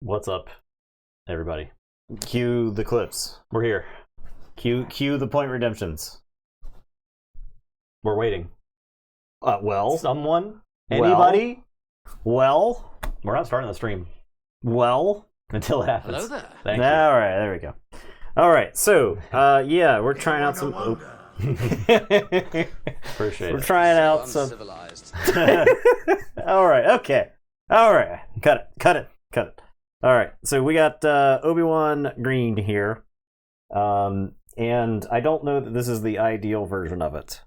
What's up, everybody? Cue the clips. We're here. Cue the point redemptions. We're waiting. Well, Someone? Anybody? well, We're not starting the stream well. until it happens. Hello there. Thank All right, there we go. All right, so yeah, we're trying out some. Appreciate We're it. trying out some. Uncivilized. All right, okay, all right, cut it. All right, so we got Obi-Wan Green here, and I don't know that this is the ideal version of it.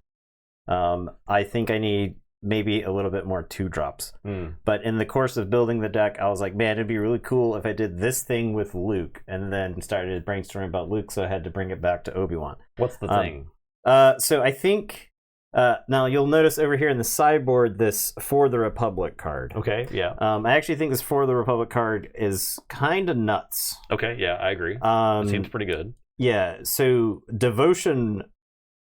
I think I need maybe a little bit more 2-drops. But in the course of building the deck, I was like, man, it'd be really cool if I did this thing with Luke, and then started brainstorming about Luke, so I had to bring it back to Obi-Wan. What's the thing? So I think now you'll notice over here in the sideboard this For the Republic card. Okay, yeah. I actually think this For the Republic card is kind of nuts. Okay, yeah, I agree. It seems pretty good. Yeah, so Devotion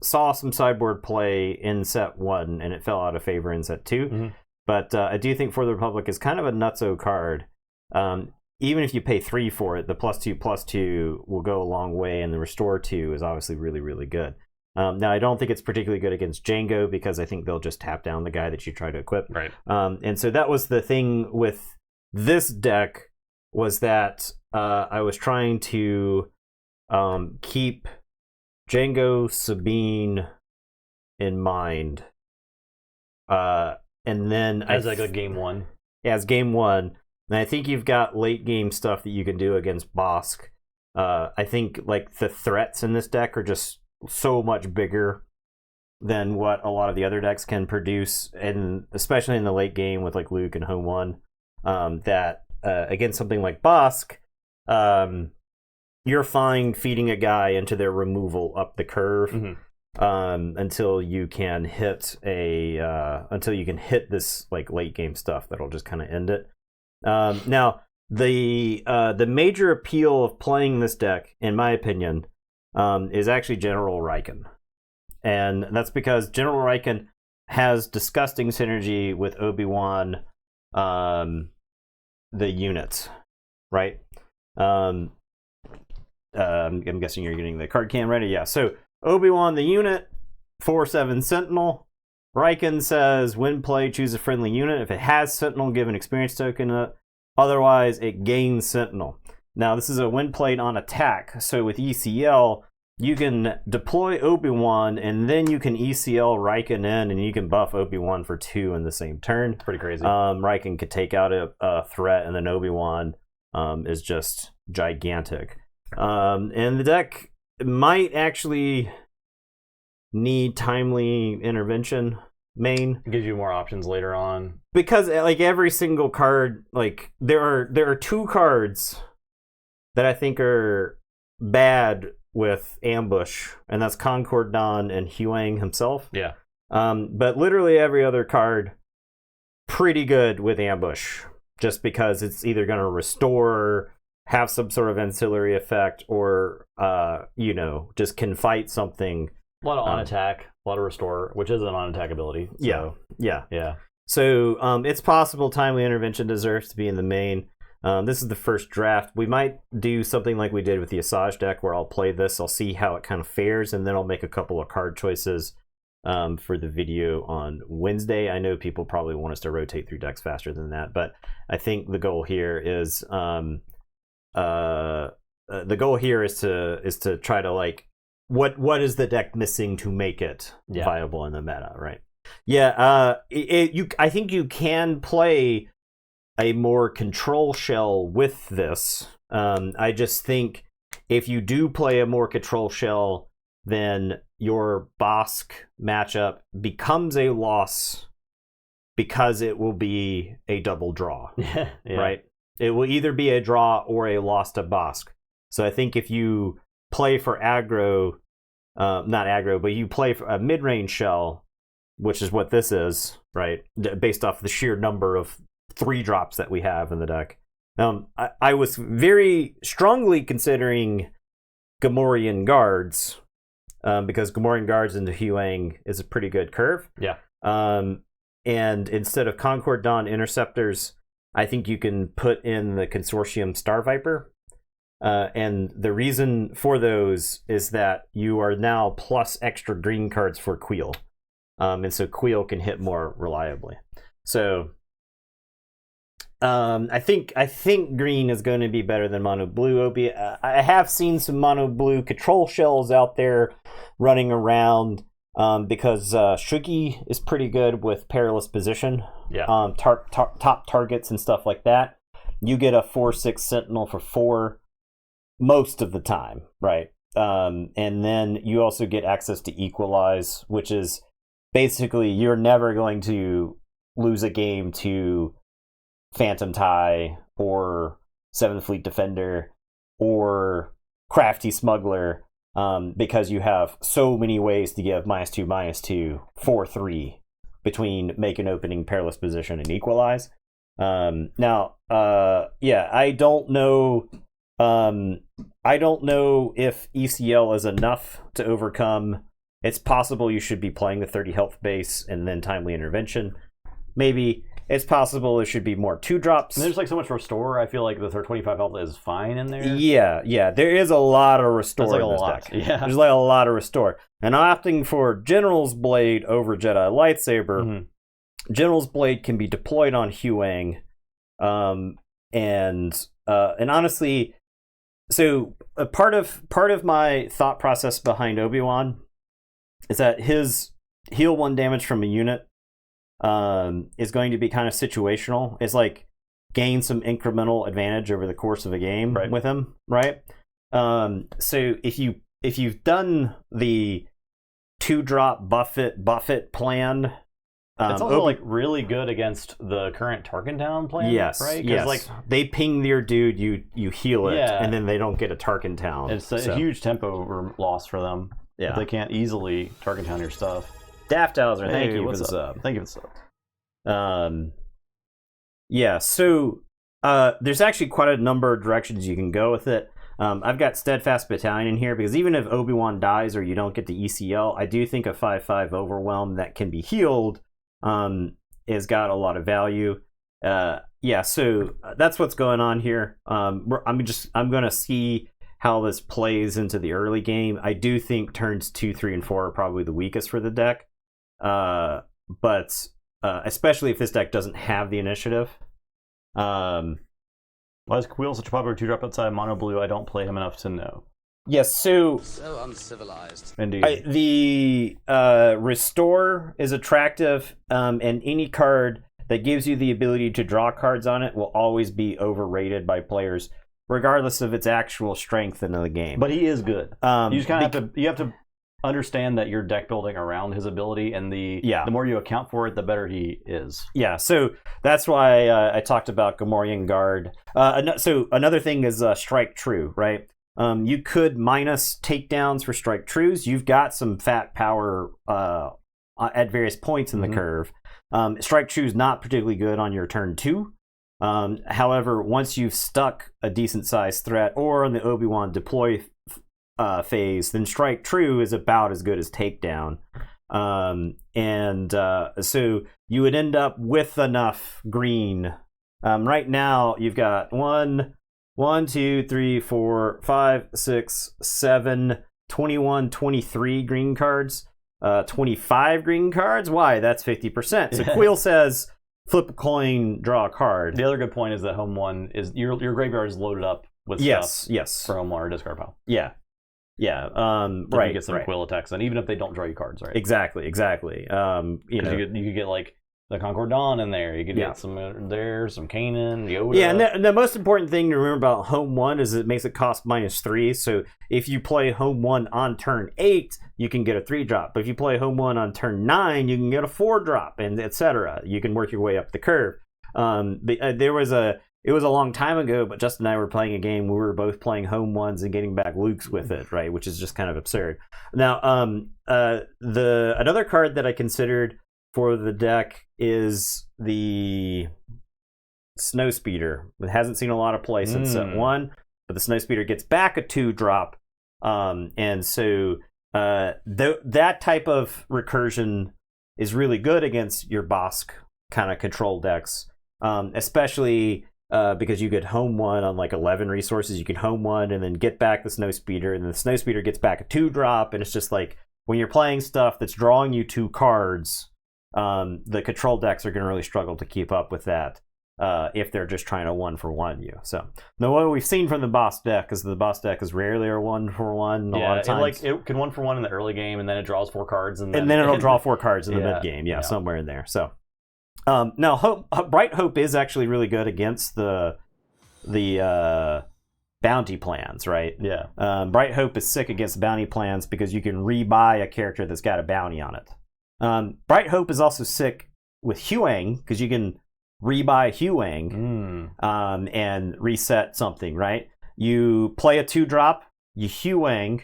saw some sideboard play in set 1, and it fell out of favor in set 2. Mhm. But I do think For the Republic is kind of a nutso card. Even if you pay 3 for it, the +2/+2 will go a long way, and the Restore 2 is obviously really, really good. Now, I don't think it's particularly good against Django, because I think they'll just tap down the guy that you try to equip. Right. And so that was the thing with this deck, was that I was trying to keep Django Sabine in mind. And then As like a game one. as game 1. And I think you've got late game stuff that you can do against Bosk. I think like the threats in this deck are just so much bigger than what a lot of the other decks can produce, and especially in the late game with like Luke and Home 1, that against something like Bosk, you're fine feeding a guy into their removal up the curve. Until you can hit this like late game stuff that'll just kind of end it. Now the major appeal of playing this deck, in my opinion, is actually General Riken, and that's because General Riken has disgusting synergy with Obi-Wan, the units, right? I'm guessing you're getting the card cam ready. Yeah, so Obi-Wan the unit, 4/7 Sentinel. Riken says, when play, choose a friendly unit. If it has Sentinel, give an experience token. Otherwise, it gains Sentinel. Now, this is a when played on attack. So with ECL, you can deploy Obi-Wan, and then you can ECL Riken in, and you can buff Obi-Wan for 2 in the same turn. Pretty crazy. Riken could take out a threat, and then Obi-Wan is just gigantic. And the deck might actually need timely intervention main, It gives you more options later on. because like every single card, like there are 2 cards that I think are bad with ambush, and that's Concord Don and Huang himself. Yeah. But literally every other card pretty good with ambush, just because it's either going to restore, have some sort of ancillary effect, or just can fight something. A lot of on attack, a lot of restore, which is an on attack ability. So, Yeah. So it's possible timely intervention deserves to be in the main. This is the first draft. We might do something like we did with the Asajj deck, where I'll play this, I'll see how it kind of fares, and then I'll make a couple of card choices for the video on Wednesday. I know people probably want us to rotate through decks faster than that, but I think the goal here is to try to like what is the deck missing to make it viable in the meta, right? Yeah, I think you can play a more control shell with this. I just think if you do play a more control shell, then your Bosk matchup becomes a loss, because it will be a double draw. Yeah. Right? It will either be a draw or a loss to Bosk. So I think if you play for aggro, not aggro, but you play for a mid-range shell, which is what this is, right? Based off the sheer number of 3-drops that we have in the deck. I was very strongly considering Gamorrean Guards, because Gamorrean Guards into Huang is a pretty good curve. Yeah. And instead of Concord Dawn Interceptors, I think you can put in the Consortium Star Viper. And the reason for those is that you are now plus extra green cards for Queel. And so Queel can hit more reliably. So I think green is going to be better than mono blue. Obi, I have seen some mono blue control shells out there running around because Shugi is pretty good with perilous position. Yeah. Top targets and stuff like that. You get a 4/6 Sentinel for 4 most of the time, right? And then you also get access to Equalize, which is basically you're never going to lose a game to Phantom Tie or Seventh Fleet Defender or Crafty Smuggler because you have so many ways to give -2/-2 4/3 between make an opening, perilous position, and Equalize. Now, I don't know. I don't know if ECL is enough to overcome. It's possible you should be playing the 30 health base and then timely intervention. Maybe it's possible it should be more 2-drops. And there's like so much restore. I feel like the 25 health is fine in there. Yeah. There is a lot of restore. That's like in this a lot. deck. Yeah. There's like a lot of restore. And opting for General's Blade over Jedi Lightsaber. Mm-hmm. General's Blade can be deployed on Huang, and honestly. So part of my thought process behind Obi-Wan is that his heal 1 damage from a unit is going to be kind of situational. It's like gain some incremental advantage over the course of a game with him, right? So if you've done the 2-drop buff it plan. It's also like really good against the current Tarkin Town plan, yes, right? Yes, like they ping your dude, you heal it, and then they don't get a Tarkin Town. It's a huge tempo loss for them. Yeah, they can't easily Tarkin Town your stuff. Daft Hauser, thank you for the sub. Thank you for the sub. Yeah. So there's actually quite a number of directions you can go with it. I've got Steadfast Battalion in here because even if Obi-Wan dies or you don't get the ECL, I do think a 5/5 Overwhelm that can be healed has got a lot of value. So that's what's going on here. I'm gonna see how this plays into the early game. I do think turns 2, 3, and 4 are probably the weakest for the deck, but especially if this deck doesn't have the initiative. Why is Queel such a popular 2-drop outside mono blue? I don't play him enough to know. Yes, so uncivilized. Indeed. The Restore is attractive, and any card that gives you the ability to draw cards on it will always be overrated by players, regardless of its actual strength in the game. But he is good. You just kind of have to understand that you're deck building around his ability, and the more you account for it, the better he is. Yeah, so that's why I talked about Gamorrean Guard. So another thing is Strike True, right? You could minus takedowns for Strike Trues. You've got some fat power at various points in the curve. Strike True is not particularly good on your turn 2. However, once you've stuck a decent sized threat or in the Obi-Wan deploy phase, then Strike True is about as good as Takedown. So you would end up with enough green. Right now, you've got 1, 2, 3, 4, 5, 6, 7, 21, 23 green cards. 25 green cards? Why? That's 50%. So Queel says, flip a coin, draw a card. The other good point is that home 1 is your graveyard is loaded up with stuff for home 1 or discard pile. Yeah. You get some Queel attacks, and even if they don't draw you cards, right? Exactly. You could get like the Concord Dawn in there. You could get some there, some Kanan, Yoda. Yeah, and the most important thing to remember about home 1 is it makes it cost -3. So if you play home 1 on turn 8, you can get a 3-drop. But if you play home 1 on turn 9, you can get a 4-drop, and etc. You can work your way up the curve. It was a long time ago, but Justin and I were playing a game where we were both playing home 1s and getting back Lukes with it, right? Which is just kind of absurd. Now, another card that I considered for the deck is the Snowspeeder. It hasn't seen a lot of play since set 1, but the Snowspeeder gets back a 2-drop, and so that type of recursion is really good against your Bosk kind of control decks. especially because you could home one on like 11 resources. You can home one and then get back the snow speeder, and the snow speeder gets back a 2-drop, and it's just like when you're playing stuff that's drawing you 2 cards, the control decks are going to really struggle to keep up with that if they're just trying to 1-for-1 you. So now what we've seen from the boss deck is the boss deck is rarely a 1-for-1. A lot of times it can 1-for-1 in the early game, and then it draws 4 cards, and then it'll draw 4 cards in the mid game. Yeah, somewhere in there. So now Bright Hope is actually really good against the bounty plans, right? Yeah. Bright Hope is sick against bounty plans because you can rebuy a character that's got a bounty on it. Bright Hope is also sick with Huang because you can rebuy Huang and reset something, right? You play a 2-drop, you Huang,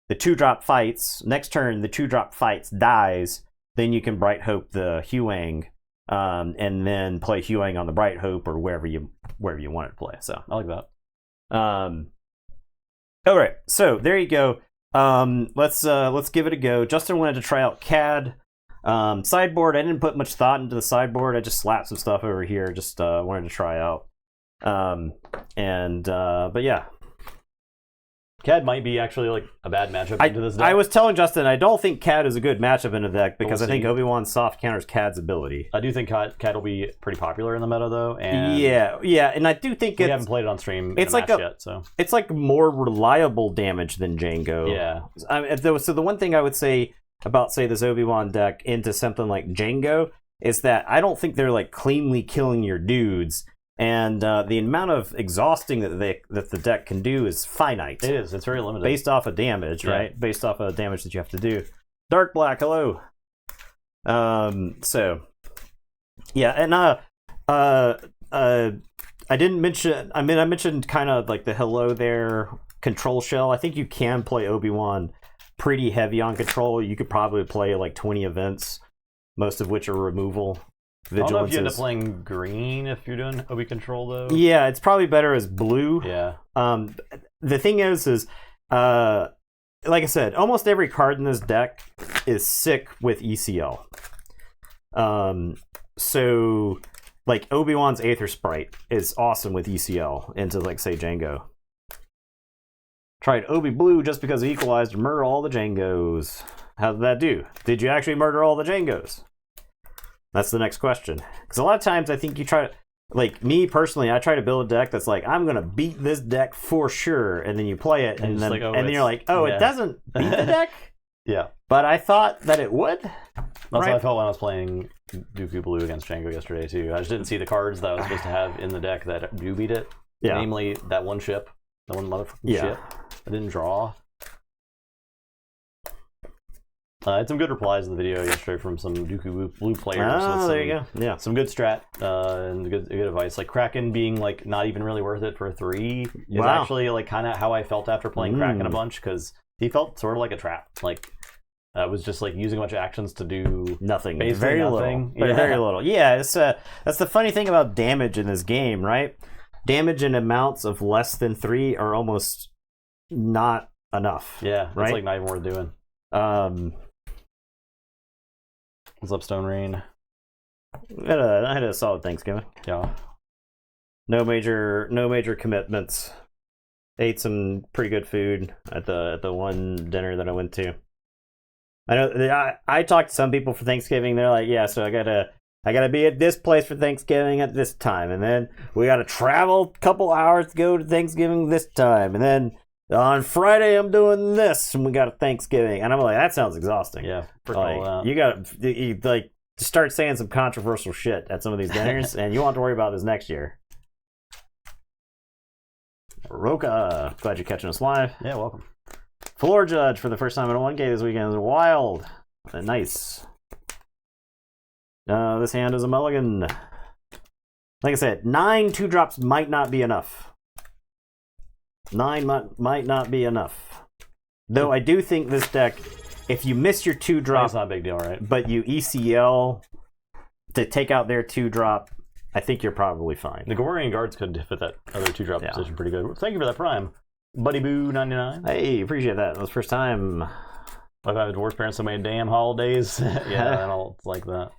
the 2-drop fights. Next turn, the 2-drop fights, dies. Then you can Bright Hope the Huang, and then play Huang on the Bright Hope or wherever you want it to play. So I like that. All right, so there you go. Let's give it a go. Justin wanted to try out Cad. Sideboard, I didn't put much thought into the sideboard. I just slapped some stuff over here. Just wanted to try out. But yeah. Cad might be actually like a bad matchup into this deck. I was telling Justin I don't think Cad is a good matchup in the deck because I think Obi-Wan soft counters Cad's ability. I do think Cad will be pretty popular in the meta though. And yeah, and I do think we haven't played it on stream yet, so it's like more reliable damage than Django. Yeah. So the one thing I would say about, say, this Obi-Wan deck into something like Django is that I don't think they're like cleanly killing your dudes, and the amount of exhausting that the deck can do is finite. It is. It's very limited based off of damage, right? Based off of damage that you have to do. Dark Black, hello. So yeah, and I didn't mention. I mentioned kind of like the hello there control shell. I think you can play Obi-Wan pretty heavy on control. You could probably play like 20 events, most of which are removal. I don't know if you end up playing green if you're doing Obi control though. Yeah, it's probably better as blue. Yeah. The thing is like I said, almost every card in this deck is sick with ECL. So like Obi-Wan's Aether Sprite is awesome with ECL into like say Django. Tried Obi Blue just because it equalized to murder all the Djangos. How did that do? Did you actually murder all the Djangos? That's the next question. Because a lot of times I think you try to, like me personally, I try to build a deck that's like, I'm going to beat this deck for sure. And then you play it and then, like, and then you're like, oh, it doesn't beat the deck? Yeah. But I thought that it would. That's how I felt when I was playing Dooku Blue against Django yesterday too. I just didn't see the cards that I was supposed to have in the deck that do beat it. Yeah. Namely, that one ship. That one motherfucking ship. I didn't draw. I had some good replies in the video yesterday from some Dooku Blue players. Oh, there you go. Yeah. Some good strat and good advice. Like Kraken being like not even really worth it for 3 is actually like kind of how I felt after playing Kraken a bunch, because he felt sort of like a trap. Like I was just like using a bunch of actions to do nothing. Basically very nothing. Little. Very little. Yeah, it's that's the funny thing about damage in this game, right? Damage in amounts of less than 3 are almost not enough. Yeah, right? It's like not even worth doing. What's up, Stone Rain? I had a solid Thanksgiving. Yeah. No major commitments. Ate some pretty good food at the one dinner that I went to. I know I talked to some people for Thanksgiving. They're like, yeah, so I gotta be at this place for Thanksgiving at this time, and then we gotta travel a couple hours to go to Thanksgiving this time, and then on Friday I'm doing this, and we got a Thanksgiving, and I'm like, that sounds exhausting. Yeah, like, you gotta like start saying some controversial shit at some of these dinners, and you won't have to worry about this next year. Roka, glad you're catching us live. Yeah, welcome. Floor Judge for the first time in a 1K this weekend is wild. Nice. This hand is a mulligan. Like I said, 9 2-drops might not be enough. 9 might not be enough. Though I do think this deck, if you miss your 2-drop, it's not a big deal, right? But you ECL to take out their 2-drop, I think you're probably fine. The Gorian Guards could fit that other 2-drop position pretty good. Thank you for that Prime. Buddy Boo 99. Hey, appreciate that. That was the first time. I've had a Dwarf's parents so many damn holidays. Yeah, I don't like that.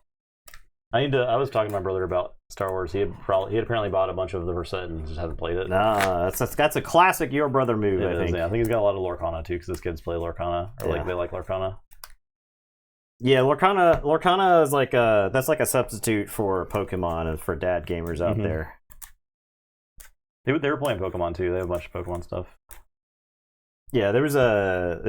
I was talking to my brother about Star Wars. He had apparently bought a bunch of the first set and just hasn't played it. Nah, that's a classic your brother move. I think. Yeah. I think he's got a lot of Lorcana too, because his kids play Lorcana, or like they like Lorcana. Yeah, Lorcana is like that's like a substitute for Pokemon and for dad gamers out there. They were playing Pokemon too. They have a bunch of Pokemon stuff. Yeah, there's a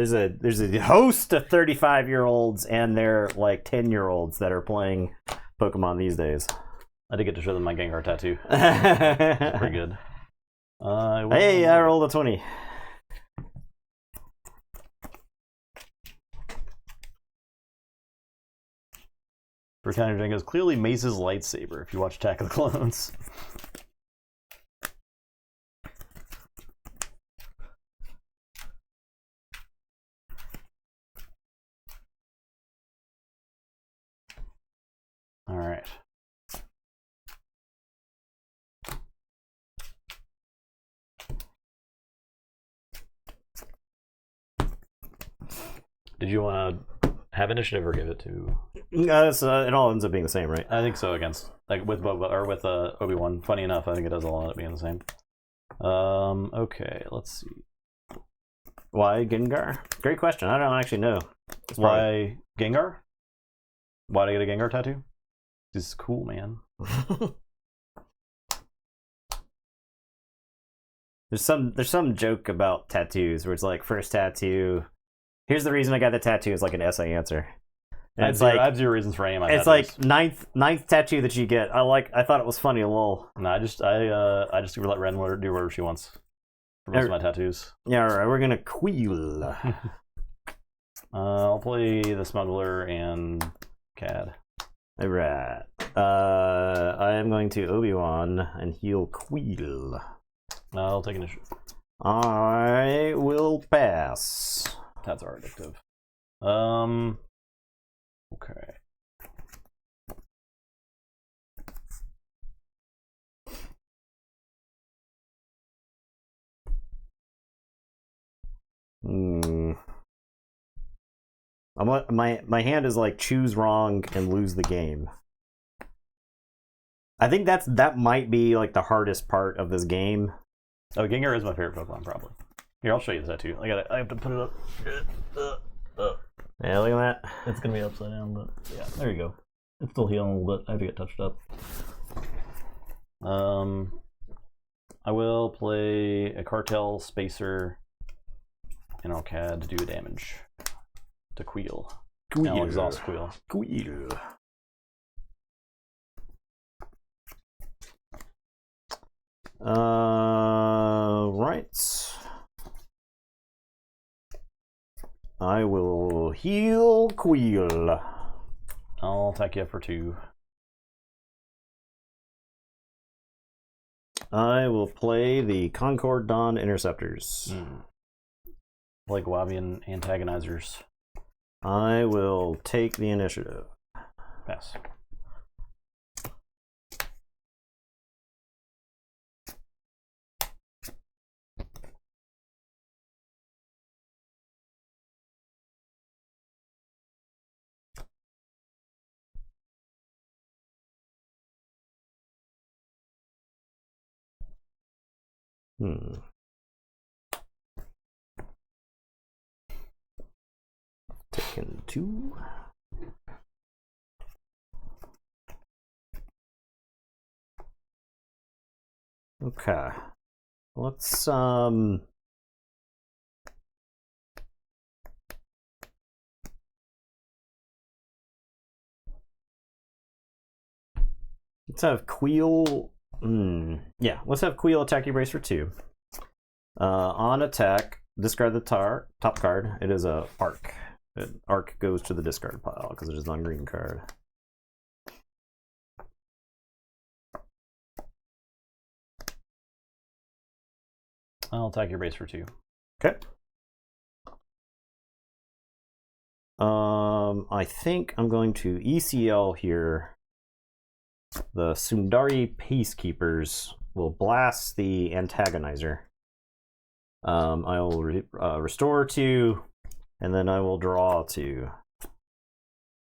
host of 35-year-olds and their like 10-year-olds that are playing Pokemon these days. I did get to show them my Gengar tattoo. It's pretty good. Hey, I rolled a 20. Britannia Jenga is clearly Mace's lightsaber if you watch Attack of the Clones. All right. Did you want to have initiative or give it to? It all ends up being the same, right? I think so. Against with Boba or with Obi-Wan. Funny enough, I think it does all end up being the same. Okay, let's see. Why Gengar? Great question. I don't actually know. Why Gengar? Why did I get a Gengar tattoo? This is cool, man. There's some joke about tattoos where it's like first tattoo. Here's the reason I got the tattoo is like an essay answer. And I have zero reasons for any of my tattoos. It's like ninth tattoo that you get. I thought it was funny, lol. No, I just let Ren do whatever she wants for most of my tattoos. Yeah, all right, we're gonna queel. I'll play the Smuggler and Cad. All right. I am going to Obi-Wan and he'll queel. I'll take initiative. I will pass. Tats are addictive. Okay. My hand is like choose wrong and lose the game. I think that might be like the hardest part of this game. Oh, Gengar is my favorite Pokemon, probably. Here, I'll show you this tattoo. I have to put it up. Yeah, look at that. It's gonna be upside down, but yeah, there you go. It's still healing a little bit. I have to get touched up. I will play a Cartel Spacer and I'll Cad to do a damage to Queel. And I'll exhaust Queel. Queel. Right. I will heal Queel. I'll attack you for 2. I will play the Concord Dawn Interceptors. Like Wavian Antagonizers. I will take the initiative. Pass. Taking 2. Okay. Let's have Queel. Yeah, let's have Queel attack your brace for 2. On attack, discard the top card. It is a Arc. Arc goes to the discard pile because it is on green card. I'll attack your base for 2. Okay. I think I'm going to ECL here. The Sundari Peacekeepers will blast the Antagonizer. I will restore 2, and then I will draw 2.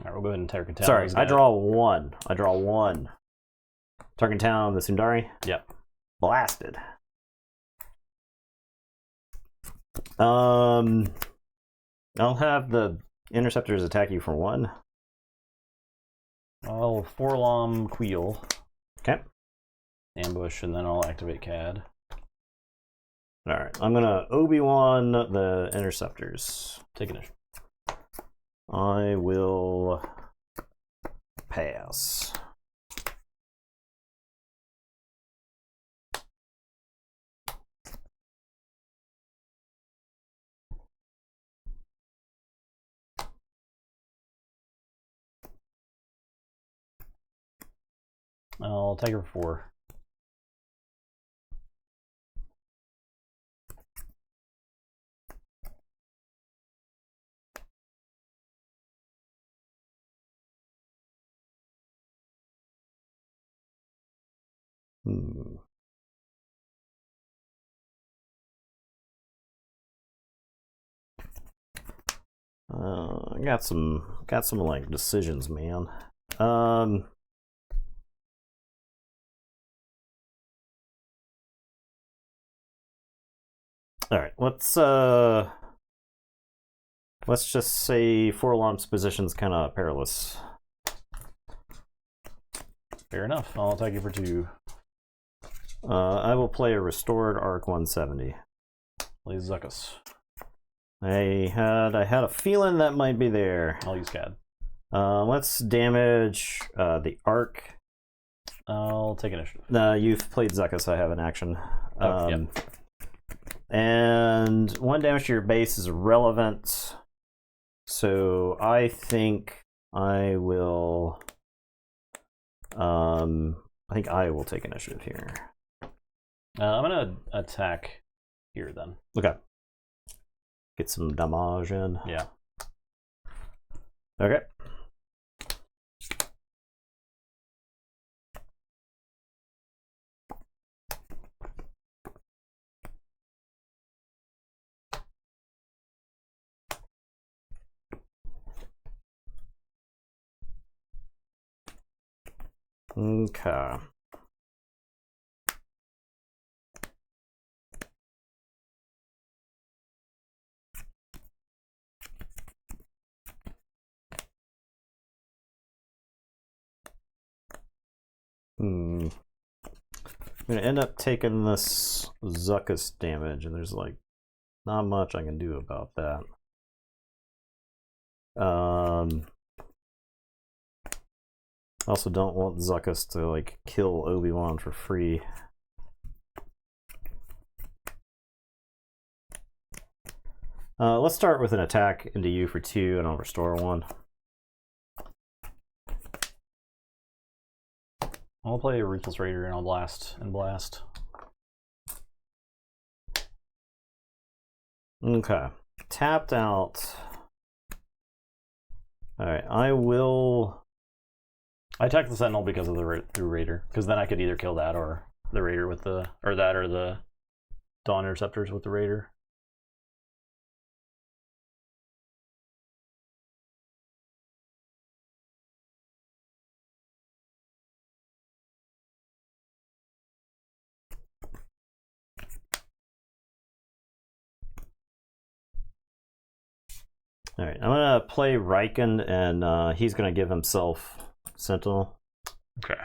Alright, we'll go ahead and Tarkin Town. Sorry, I draw 1. I draw 1. Tarkin Town, the Sundari? Yep. Blasted. I'll have the interceptors attack you for 1. I'll Forlom Queel. Okay. Ambush, and then I'll activate Cad. Alright, I'm gonna Obi-Wan the interceptors. Take initiative. I will pass. I'll take her for 4. I got some like decisions, man. All right, let's just say Forlom's position's kind of perilous. Fair enough. I'll attack you for 2. I will play a restored Arc 170. Play Zuckuss. I had a feeling that might be there. I'll use Cad. Let's damage the Arc. I'll take initiative. You've played Zuckuss. I have an action. Yep. And 1 damage to your base is relevant. So I think I will. I think I will take initiative here. I'm gonna attack here then. Okay. Get some damage in. Yeah. Okay. Okay. I'm gonna end up taking this Zuckuss damage, and there's like not much I can do about that. Also don't want Zuckuss to like kill Obi-Wan for free. Let's start with an attack into you for 2, and I'll restore 1. I'll play a Ruthless Raider and I'll blast. Okay. Tapped out. Alright, I will. I attack the Sentinel because of the Raider, because then I could either kill that or the Raider with the, or the Dawn Interceptors with the Raider. Alright, I'm gonna play Riken, and he's gonna give himself Sentinel. Okay.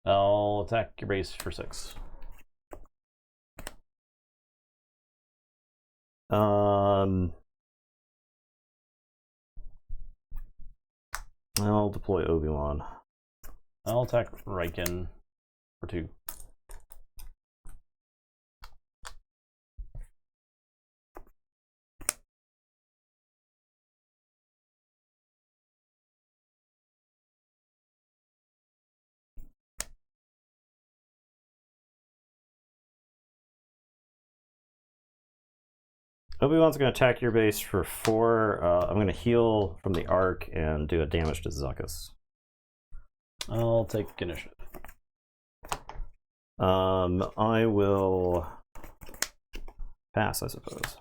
I'll attack your base for 6. I'll deploy Obi-Wan. I'll attack Riken for 2. Obi-Wan's going to attack your base for 4. I'm going to heal from the arc and do a damage to Zuckuss. I'll take initiative. I will pass, I suppose.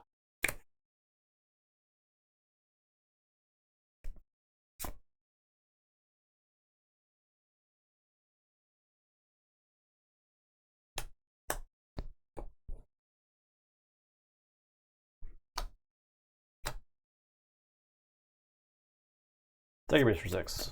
Take your base for 6.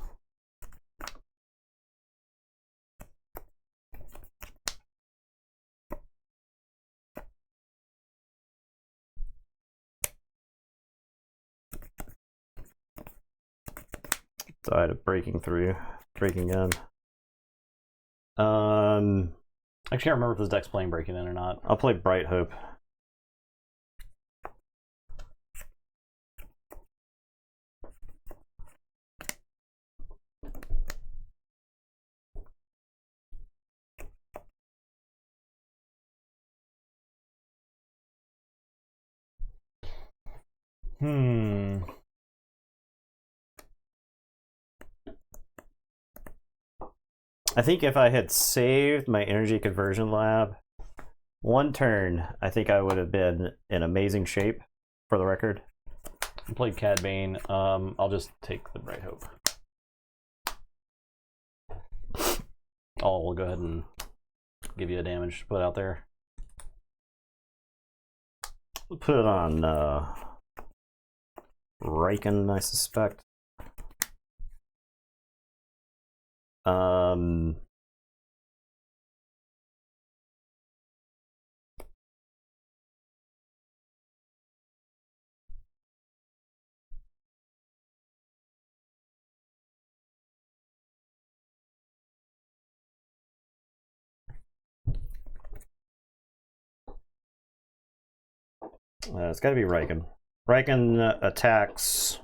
Died of breaking in. I can't remember if this deck's playing Breaking In or not. I'll play Bright Hope. I think if I had saved my energy conversion lab one turn, I think I would have been in amazing shape, for the record. I played Cad Bane. I'll just take the Bright Hope. We'll go ahead and give you a damage to put out there. Put it on Riken, I suspect. It's got to be Riken. Riken attacks.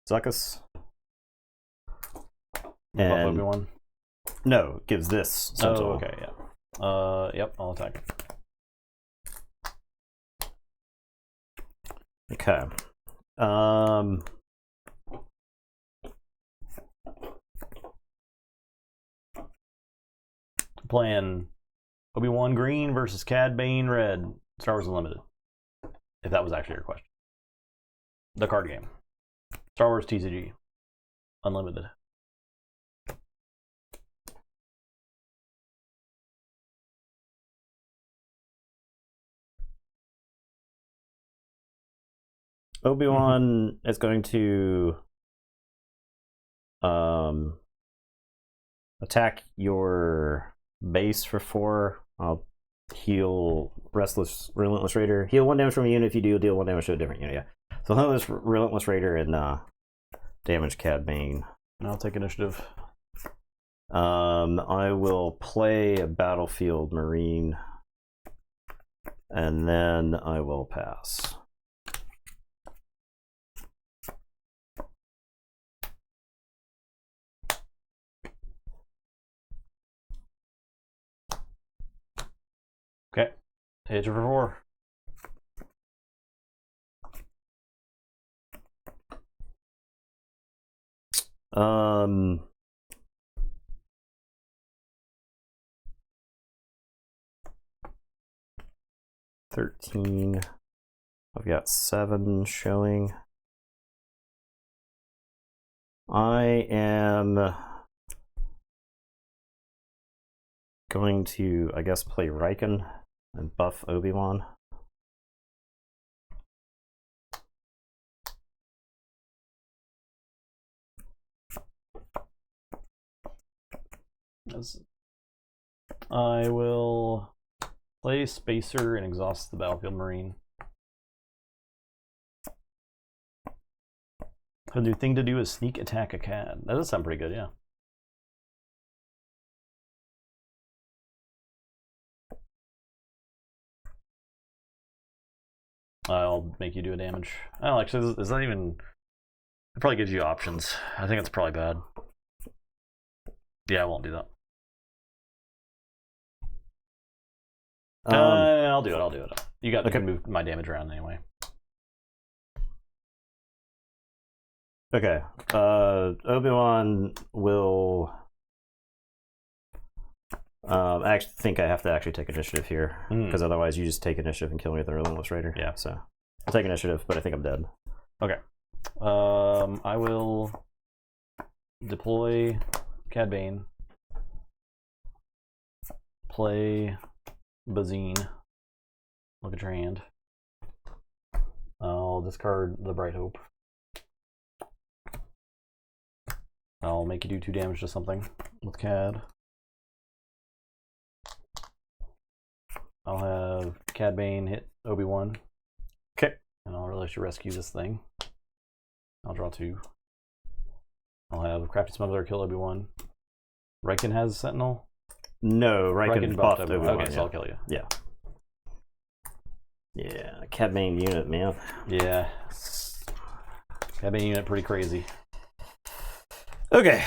Zuckus. And Obi-Wan? No, gives this. Sentinel. Oh, okay, yeah. Yep, I'll attack. Okay. Playing Obi-Wan Green versus Cad Bane Red. Star Wars Unlimited. If that was actually your question. The card game. Star Wars TCG. Unlimited. Obi-Wan is going to attack your base for 4. I'll heal Relentless Raider. Heal 1 damage from a unit. If you do, deal 1 damage to a different unit. Yeah. So Relentless Raider and damage Cad Bane. I'll take initiative. I will play a Battlefield Marine, and then I will pass. Okay. Hit you for 4. 13. I've got 7 showing. I am going to, I guess, play Riken and buff Obi-Wan. I will play Spacer and exhaust the Battlefield Marine. A new thing to do is sneak attack a Cad. That does sound pretty good, yeah. I'll make you do a damage. Oh, actually, is that even... It probably gives you options. I think it's probably bad. Yeah, I won't do that. I'll do it. You got to move my damage around anyway. Okay. Obi-Wan will... I actually think I have to actually take initiative here, because otherwise you just take initiative and kill me with a Relentless Raider. Yeah. So I'll take initiative, but I think I'm dead. Okay. I will deploy Cad Bane. play Bazine. Look at your hand. I'll discard the Bright Hope. I'll make you do 2 damage to something with Cad. I'll have Cad Bane hit Obi-Wan. Okay. And I'll really should rescue this thing. I'll draw 2. I'll have Crafty Smuggler kill Obi-Wan. Riken has Sentinel? No, Riken buffed Obi-Wan. Okay, so I'll kill you. Yeah. Yeah, Cad Bane unit, man. Yeah. Cad Bane unit pretty crazy. Okay.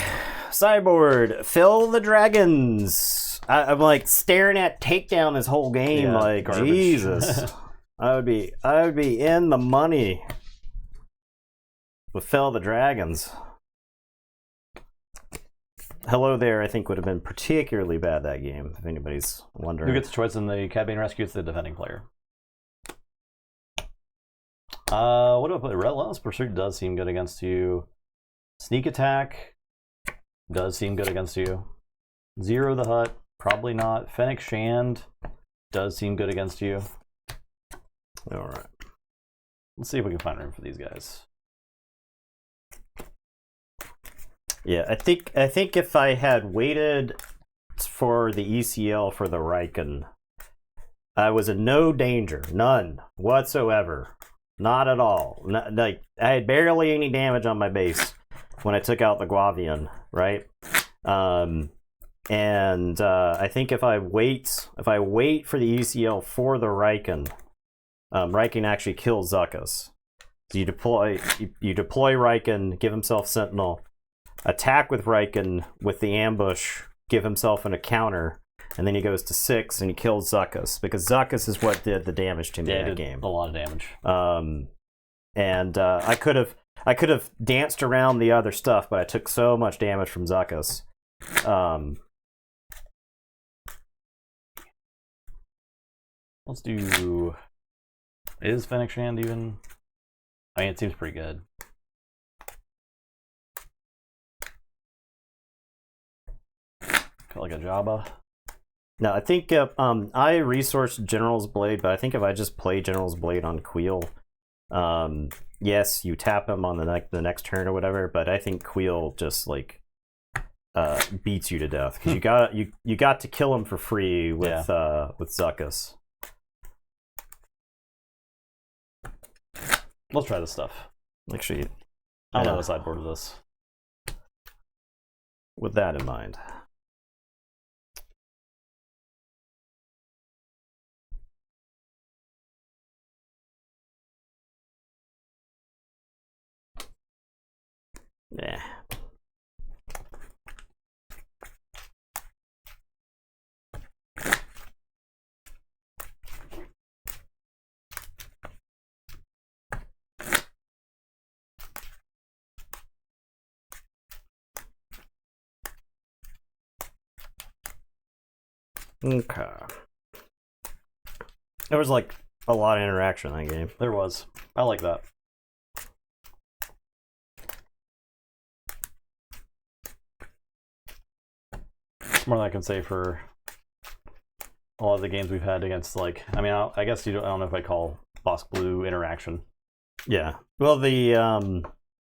Sideboard. Fill the dragons. I'm like staring at takedown this whole game. Yeah, like garbage. Jesus. I would be in the money with Fill the Dragons. Hello There, I think, would have been particularly bad that game, if anybody's wondering. Who gets the choice in the Cad Bane rescue? It's the defending player. What do I play? Relentless Pursuit does seem good against you. Sneak Attack does seem good against you. Zero the Hut, probably not. Fennec Shand does seem good against you. Alright. Let's see if we can find room for these guys. Yeah, I think if I had waited for the ECL for the Riken, I was in no danger, none whatsoever, not at all. Like I had barely any damage on my base when I took out the Guavian, right? I think if I wait for the ECL for the Riken, Riken actually kills Zuckuss. So you deploy Riken, give himself Sentinel. Attack with Riken with the ambush, give himself a counter, and then he goes to 6 and he kills Zuckuss because Zuckuss is what did the damage to me in that game. A lot of damage. I could have danced around the other stuff, but I took so much damage from Zuckuss. Let's do. Is Fennec Shand even? I mean, it seems pretty good. Like a Jabba. No, I think I resourced General's Blade, but I think if I just play General's Blade on Queel, yes, you tap him on the next turn or whatever, but I think Queel just like beats you to death because you got to kill him for free with Zuckuss. Let's try this stuff. Actually, I don't know the sideboard of this. With that in mind. Yeah. Okay. There was like a lot of interaction in that game. There was. I like that. More than I can say for a lot of the games we've had against, like, I mean, I guess I don't know if I call Bosk Blue interaction. Yeah. Well, the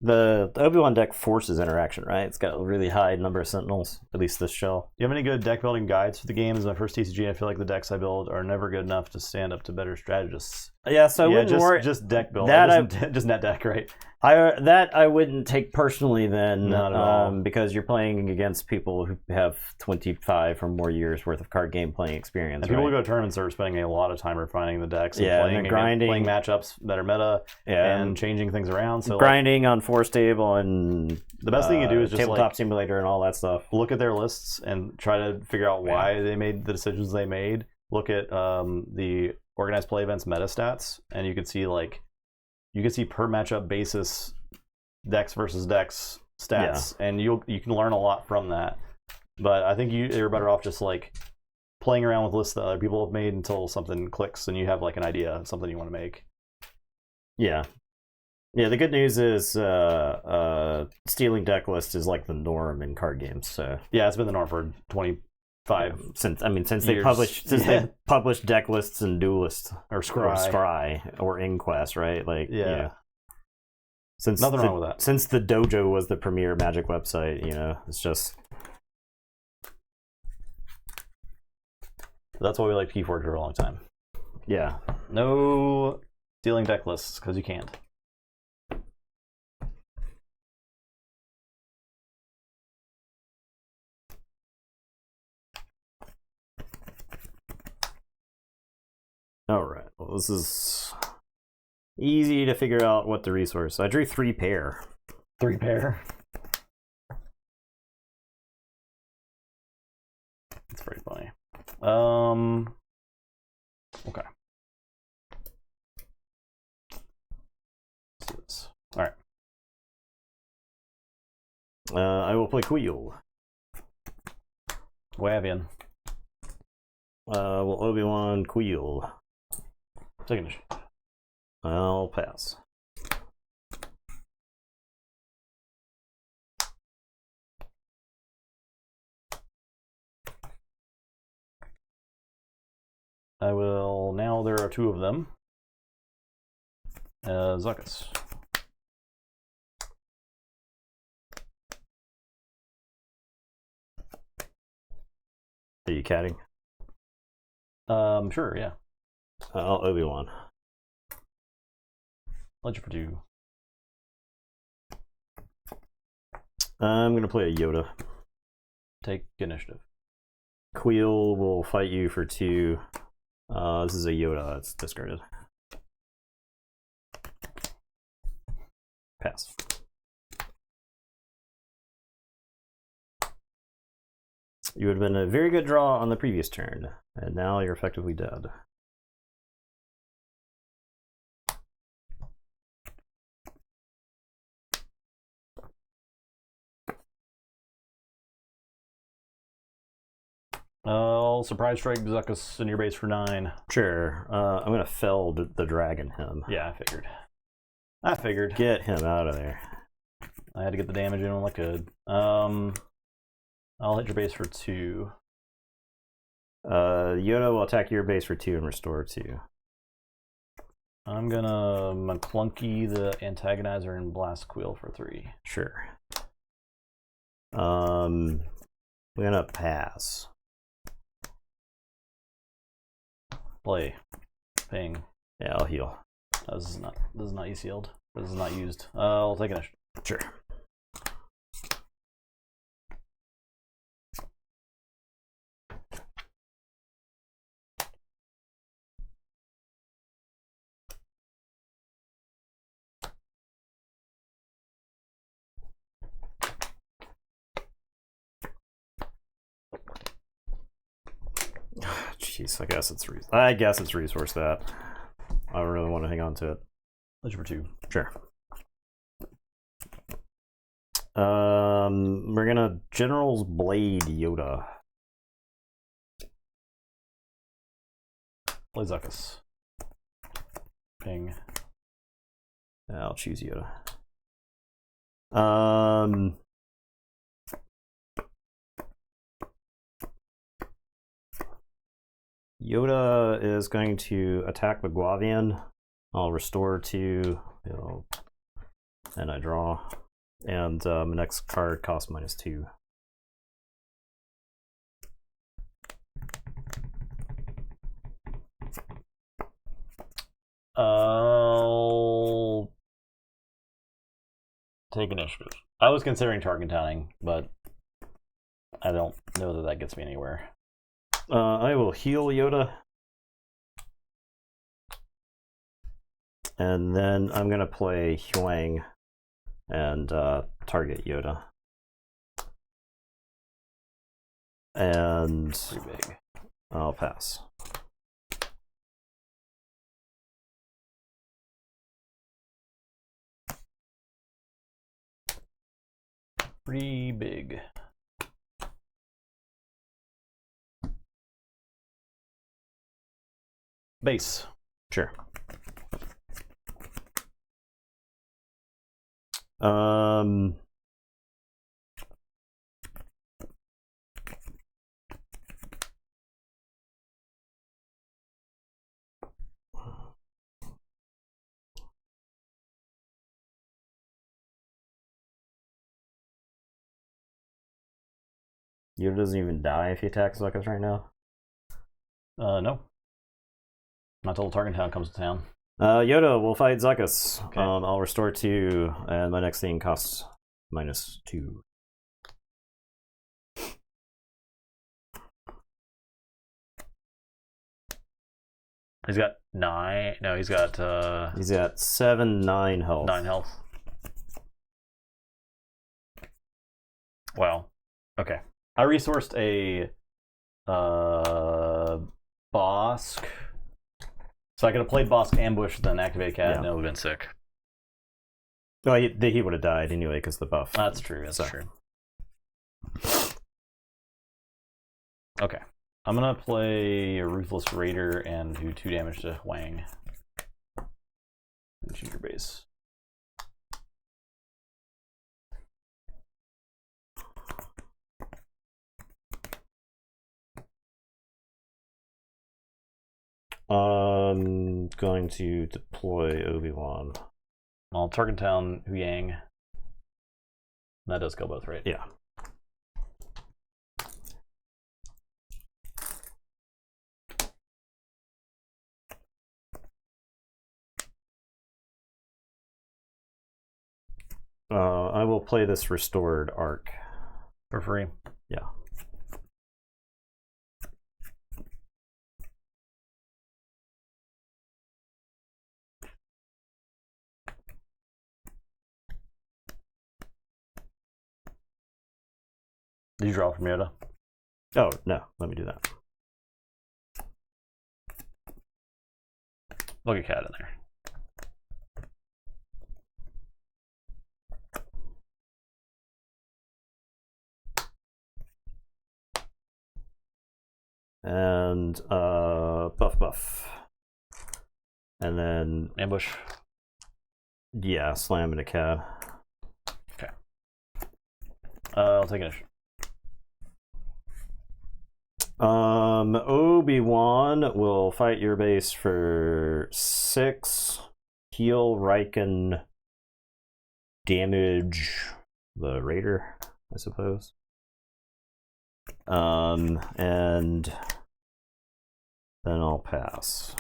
Obi-Wan deck forces interaction, right? It's got a really high number of Sentinels, at least this shell. Do you have any good deck building guides for the game? As my first TCG, I feel like the decks I build are never good enough to stand up to better strategists. Yeah, so I wouldn't worry. Just deck build. Just net deck, right? I wouldn't take personally then, not at all. because you're playing against people who have 25 or more years worth of card game playing experience. And people who go to tournaments are spending a lot of time refining the decks and playing matchups that are meta and changing things around. So grinding on Force Table and the best thing you do is just Tabletop Simulator and all that stuff. Look at their lists and try to figure out why they made the decisions they made. Look at the organized play events meta stats, and you can see per matchup basis decks versus decks stats, and you can learn a lot from that. But I think you're better off just like playing around with lists that other people have made until something clicks and you have like an idea of something you want to make. Yeah. Yeah, the good news is stealing deck list is like the norm in card games. So yeah, it's been the norm for 20 since they years. published deck lists and duelists or Scry or Inquest, right? Like Since nothing wrong with that. Since the dojo was the premier Magic website, it's just that's why we like Keyforge for a long time. Yeah. No stealing deck lists because you can't. All right. Well, this is easy to figure out what the resource. I drew 3 pair. 3 pair. That's pretty funny. Okay. Let's do this. All right. I will play Quill. Wavian. Well, Obi-Wan Quill. Take initiative. I'll pass. I will. Now there are 2 of them. Zuckus. Are you catting? Sure, yeah. I'll Obi-Wan. Ledger for 2. I'm gonna play a Yoda. Take initiative. Quill will fight you for 2. This is a Yoda. It's discarded. Pass. You would have been a very good draw on the previous turn, and now you're effectively dead. I'll surprise strike Zuckus in your base for 9. Sure. I'm gonna fell the dragon him. Yeah, I figured. Get him out of there. I had to get the damage in when I could. I'll hit your base for 2. Yoda will attack your base for 2 and restore 2. I'm gonna McClunky the Antagonizer and Blast Quill for 3. Sure. I'm gonna pass. Play. Ping. Yeah, I'll heal. This is not ECL'd. This is not used. I'll take an initiative. Sure. Jeez, I guess it's resource that. I don't really want to hang on to it. Ledger for 2. Sure. We're gonna General's Blade Yoda. Play Zuckus. Ping. I'll choose Yoda. Yoda is going to attack the Guavian. I'll restore 2, and I draw. And my next card costs -2. I'll take initiative. I was considering target towning, but I don't know that gets me anywhere. I will heal Yoda. And then I'm going to play Huang and target Yoda. And pretty big. I'll pass. Pretty big. Base. Sure. Yoda doesn't even die if he attacks Zuckuss right now? No. Not until Target Town comes to town. Yoda will fight Zuckuss. Okay. I'll restore 2, and my next thing costs -2. He's got 9. No, he's got 7, 9 health. 9 health. Wow. Okay. I resourced a Bosk. So I could have played Bosk Ambush, then activate Cad, and it would have been sick. Oh, he would have died anyway because of the buff. That's true. That's true. Okay. I'm going to play a Ruthless Raider and do 2 damage to Huang. And shoot your base. I'm going to deploy Obi-Wan. I'll target down Huyang. That does kill both, right? Yeah. I will play this restored arc. For free? Yeah. Did you draw from Yoda? Oh, no. Let me do that. Look at Cad in there. And buff. And then Ambush. Yeah, slam into Cad. Okay. I'll take it. Obi-Wan will fight your base for 6. Heal Riken. Damage the Raider, I suppose. And then I'll pass.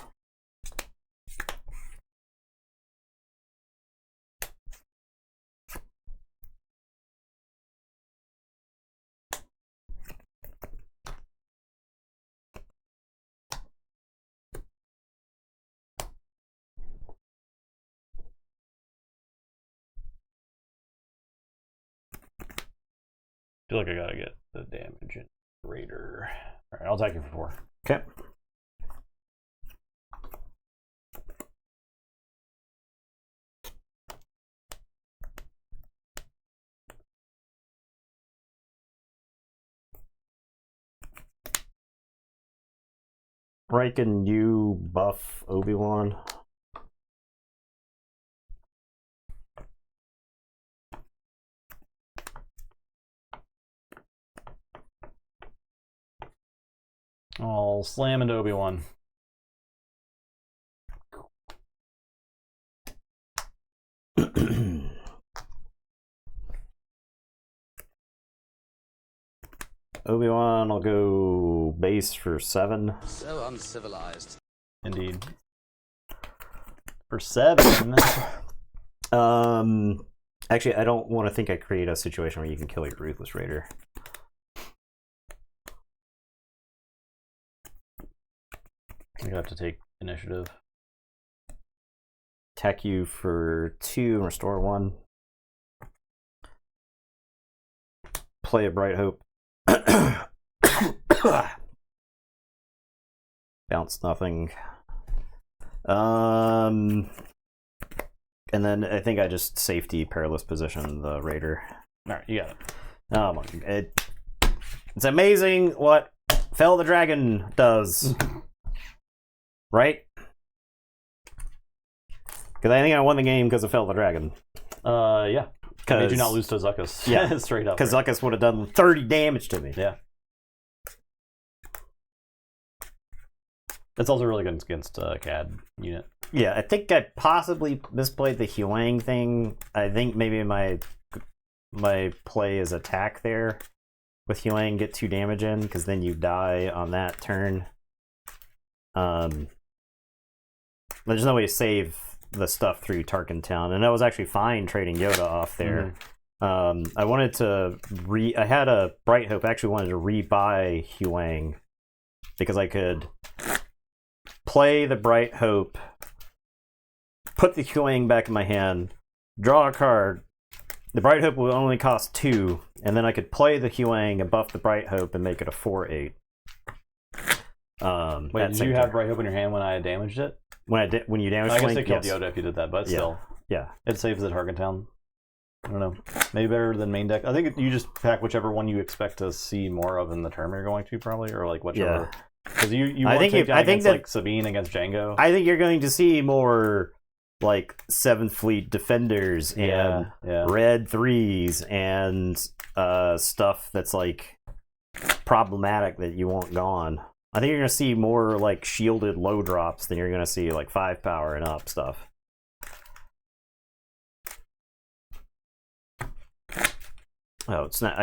I feel like I gotta get the damage in Raider. Alright, I'll attack you for 4. Okay. Riken, you buff Obi-Wan. I'll slam into Obi-Wan. Obi-Wan, I'll go base for 7. So uncivilized. Indeed. For 7. Actually, I don't want to think I create a situation where you can kill your Ruthless Raider. You have to take initiative. Attack you for 2 and restore 1. Play a Bright Hope. Bounce nothing. And then I think I just safety perilous position the Raider. Alright, you got it. Oh my! It's amazing what Fell the Dragon does. Right? Because I think I won the game because of Fell the Dragon. Yeah. Made you not lose to Zuckuss. Yeah. Straight up. Because right? Zuckuss would have done 30 damage to me. Yeah. It's also really good against Cad unit. Yeah, I think I possibly misplayed the Huang thing. I think maybe my play is attack there. with Huang, get 2 damage in, because then you die on that turn. There's no way to save the stuff through Tarkin Town, and I was actually fine trading Yoda off there. I wanted to I had a Bright Hope. I actually wanted to rebuy Huang because I could play the Bright Hope, put the Huang back in my hand, draw a card. The Bright Hope will only cost 2, and then I could play the Huang and buff the Bright Hope and make it a 4/8. Wait, did you have Bright Hope in your hand when I damaged it? When you damaged I guess Huang, it killed yes. Yoda if you did that, but still. Yeah. It saves the Target Town. I don't know. Maybe better than main deck. I think you just pack whichever one you expect to see more of in the term you're going to, probably, or like whichever. Because you want to take down against like Sabine against Django. I think you're going to see more like 7th Fleet Defenders and Red 3s and stuff that's like problematic that you want gone. I think you're going to see more like shielded low drops than you're going to see like 5 power and up stuff. Oh, it's not.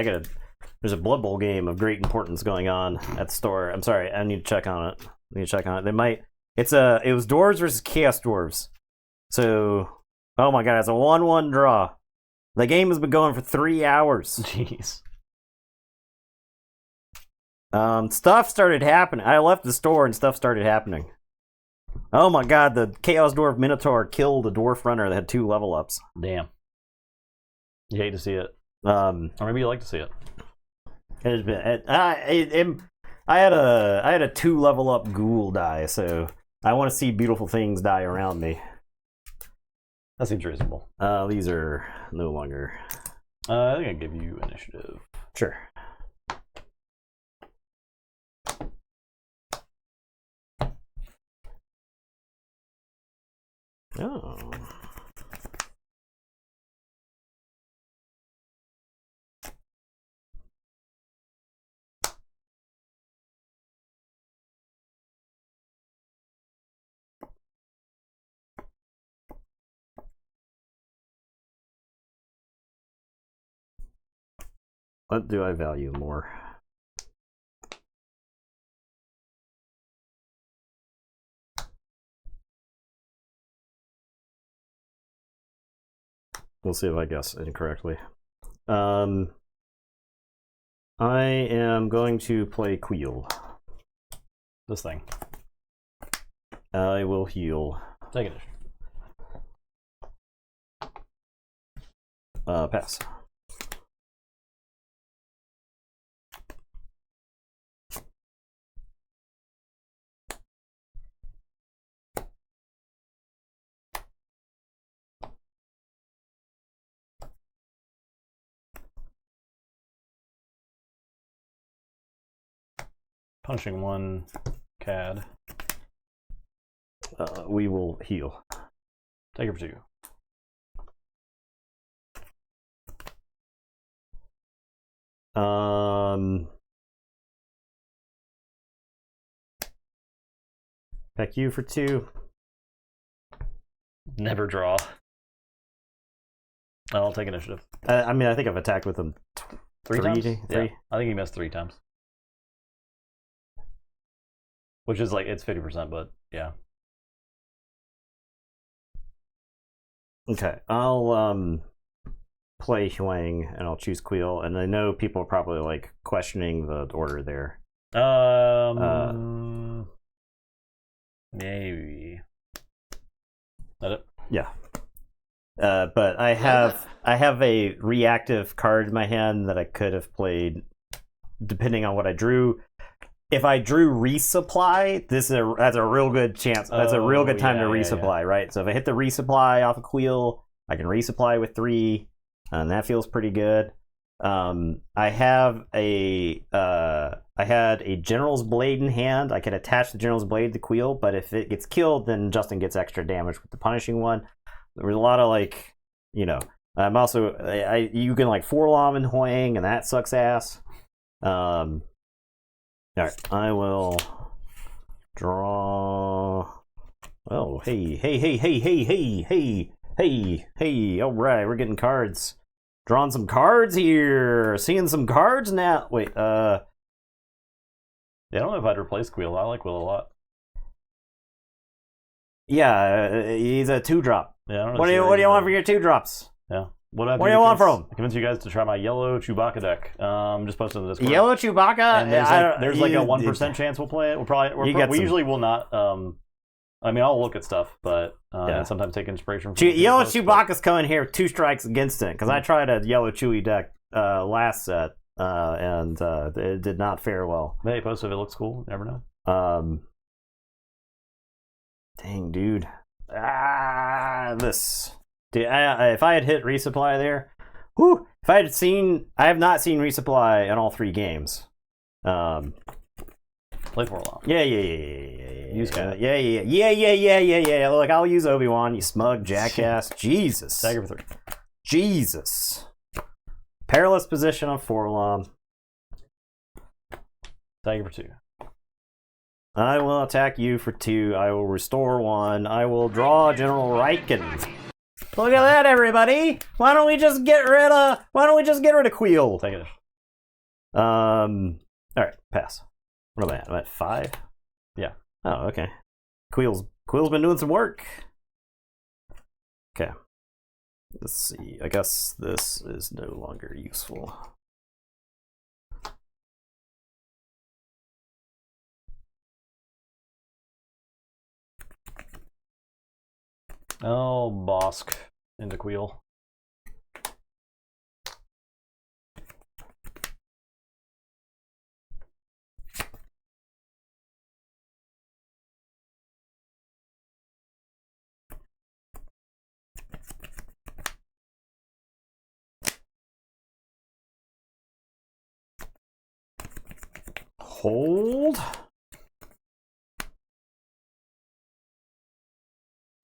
There's a Blood Bowl game of great importance going on at the store. I'm sorry, I need to check on it. They might. It was Dwarves versus Chaos Dwarves. So, oh my god, it's a 1-1 draw. The game has been going for 3 hours. Jeez. Stuff started happening. I left the store and stuff started happening. Oh my god, the Chaos Dwarf Minotaur killed a Dwarf Runner that had 2 level ups. Damn. You hate to see it. Or maybe you like to see it. It has been. I had a 2 level up ghoul die, so I want to see beautiful things die around me. That seems reasonable. These are no longer. I think I give you initiative. Sure. Oh. What do I value more? We'll see if I guess incorrectly. I am going to play Queel. This thing. I will heal. Take it. Pass. Punching 1, Cad. We will heal. Take it for 2. Back you for 2. Never draw. I'll take initiative. I mean, I think I've attacked with them 3 times? 3? Yeah. I think he missed 3 times. Which is like, it's 50%, but yeah. Okay, I'll play Huang and I'll choose Queel, and I know people are probably like questioning the order there. Maybe. That it? Yeah. But I have a reactive card in my hand that I could have played depending on what I drew. If I drew resupply, that's a real good chance. That's a real good time to resupply, right? So if I hit the resupply off a Queel, I can resupply with 3, and that feels pretty good. I had a General's Blade in hand. I could attach the General's Blade to Queel, but if it gets killed, then Justin gets extra damage with the punishing one. There was a lot of like, I'm also you can like 4-lom and Huang, and that sucks ass. All right, I will draw. Oh, hey! All right, we're getting cards. Drawing some cards here. Seeing some cards now. Wait, Yeah, I don't know if I'd replace Quill. I like Quill a lot. Yeah, he's a 2-drop. Yeah, I don't know What do you want for your 2-drops? Yeah. What do you want from him? I convinced you guys to try my yellow Chewbacca deck. Just posted in the Discord. Yellow Chewbacca? And there's like a 1% chance we'll play it. We usually will not. I mean, I'll look at stuff, but and sometimes take inspiration from Yellow Chewbacca's coming here 2 strikes against it because I tried a yellow Chewie deck last set and it did not fare well. Hey, post if it looks cool. You never know. Dang, dude. Dude, if I had hit resupply there, whew, I have not seen resupply in all 3 games. Play for a while. Yeah. Use Cad. Yeah. Look, I'll use Obi-Wan, you smug jackass. Jesus. Dagger for 3. Jesus. Perilous position on Forlom. Dagger for 2. I will attack you for 2. I will restore 1. I will draw General Riken. Look at that, everybody! Why don't we just get rid of Queel? Take it. Alright, pass. What am I at? I'm at 5? Yeah. Oh, okay. Queel's been doing some work. Okay. Let's see. I guess this is no longer useful. Oh, Bosk into Queel. Hold.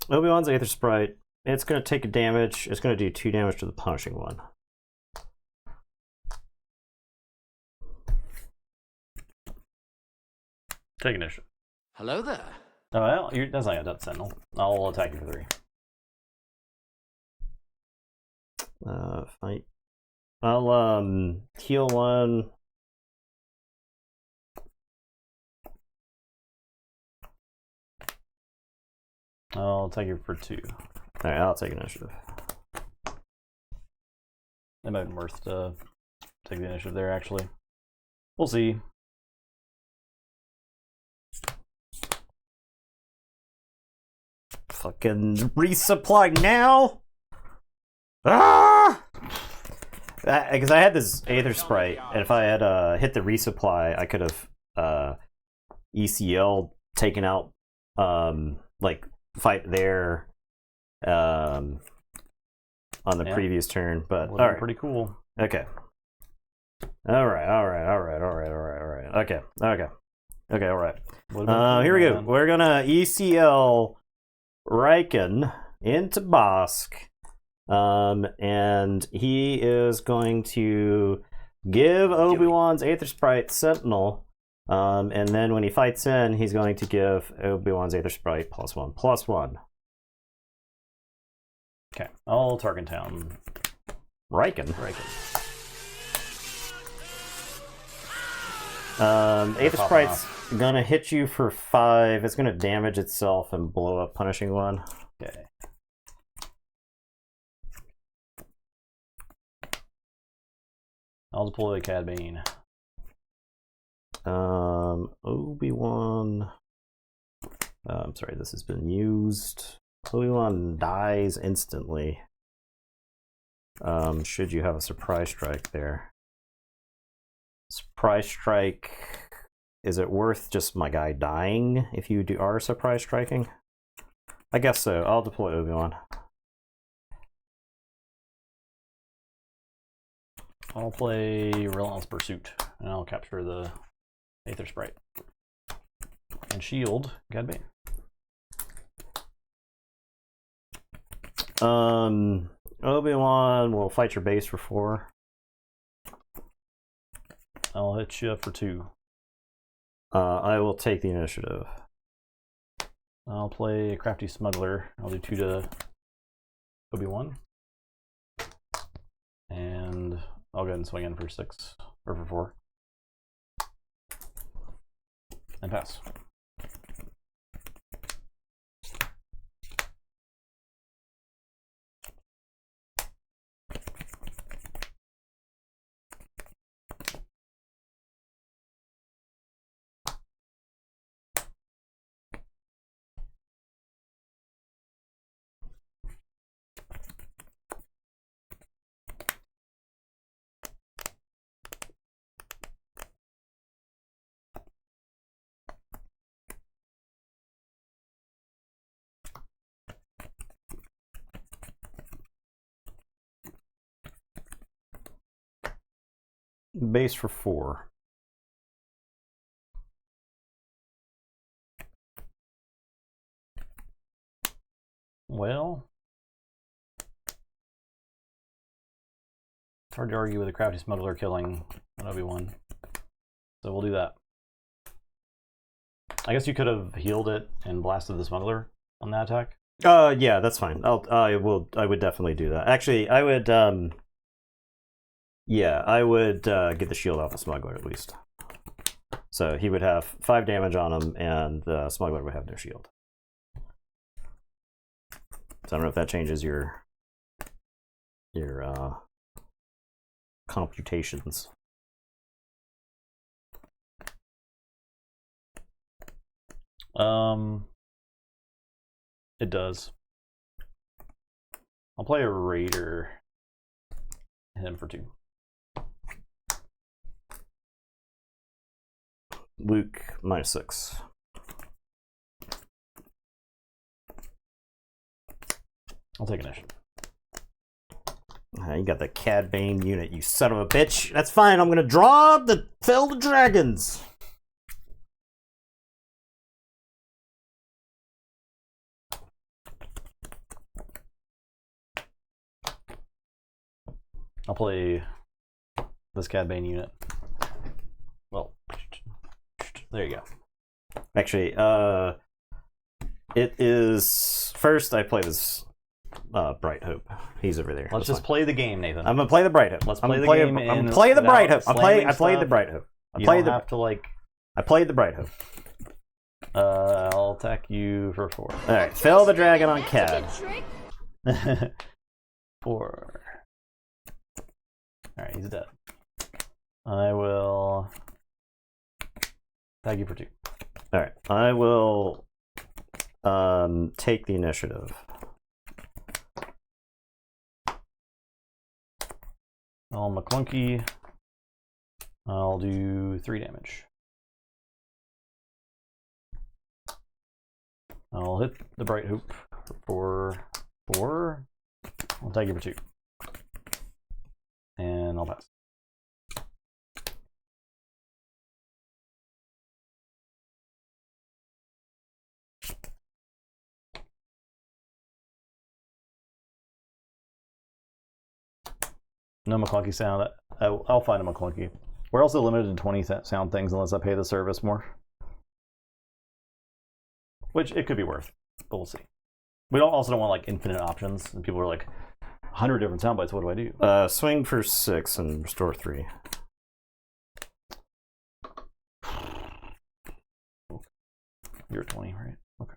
Obi-Wan's Aether Sprite. It's going to take a damage. It's going to do 2 damage to the punishing one. Take initiative. Hello there. Oh, well, that's not a Death Sentinel. I'll attack you for 3. Fight. I'll heal 1. I'll take you for 2. Alright, I'll take initiative. It might be worth to take the initiative there, actually. We'll see. Fucking resupply now! Ah! Because I had this Aether Sprite, and if I had hit the resupply, I could have ECL taken out, like, fight there on the previous turn, but all right, pretty cool. Okay. All right. Okay. All right. Here we go. We're gonna ECL Riken into Bosk, and he is going to give Obi-Wan's Aether Sprite Sentinel. And then when he fights in, he's going to give Obi-Wan's Aether Sprite +1/+1. Okay, I'll Tarkin Town. Riken. Aether Sprite's gonna hit you for 5. It's gonna damage itself and blow up punishing one. Okay. I'll deploy Cad Bane. Obi-Wan. I'm sorry, this has been used. Obi-Wan dies instantly. Should you have a surprise strike there? Surprise strike. Is it worth just my guy dying if you are surprise striking? I guess so. I'll deploy Obi-Wan. I'll play Relentless Pursuit, and I'll capture the Aether Sprite. And shield Cad Bane. Obi-Wan will fight your base for 4. I'll hit you for 2. I will take the initiative. I'll play Crafty Smuggler. I'll do 2 to Obi-Wan. And I'll go ahead and swing in for 6 or for 4. And pass. Base for 4. Well, it's hard to argue with a crafty smuggler killing an Obi-Wan. So we'll do that. I guess you could have healed it and blasted the smuggler on that attack. Yeah, that's fine. I would definitely do that. Actually, I would yeah, I would get the shield off the smuggler at least. So he would have 5 damage on him, and the smuggler would have no shield. So I don't know if that changes your computations. It does. I'll play a Raider. Hit him for 2. Luke -6. I'll take initiative. You got the Cad Bane unit, you son of a bitch. That's fine. I'm gonna draw the Fell the Dragons. I'll play this Cad Bane unit. Well, there you go. Actually, it is first. I play this Bright Hope. He's over there. Let's just play the game, Nathan. I'm gonna play the Bright Hope. Let's play the game. I'm gonna play the Bright Hope. I played the Bright Hope. You don't have to like. I played the Bright Hope. I'll attack you for 4. All right, Fell the Dragon on Cad. 4. All right, he's dead. I will attack you for 2. All right, I will take the initiative. On McClunky, I'll do 3 damage. I'll hit the Bright Hoop for 4. I'll take it for 2. And I'll pass. No McClunky sound. I'll find a McClunky. We're also limited to 20 sound things unless I pay the service more. Which it could be worth, but we'll see. We also don't want like infinite options. And people are like, 100 different sound bites, what do I do? Swing for 6 and restore 3. You're 20, right? Okay.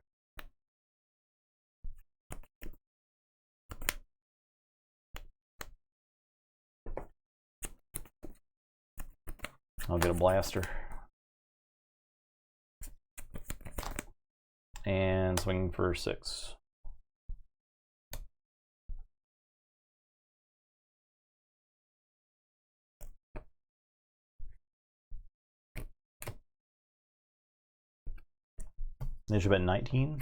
I'll get a blaster. And swing for 6. They should have been 19.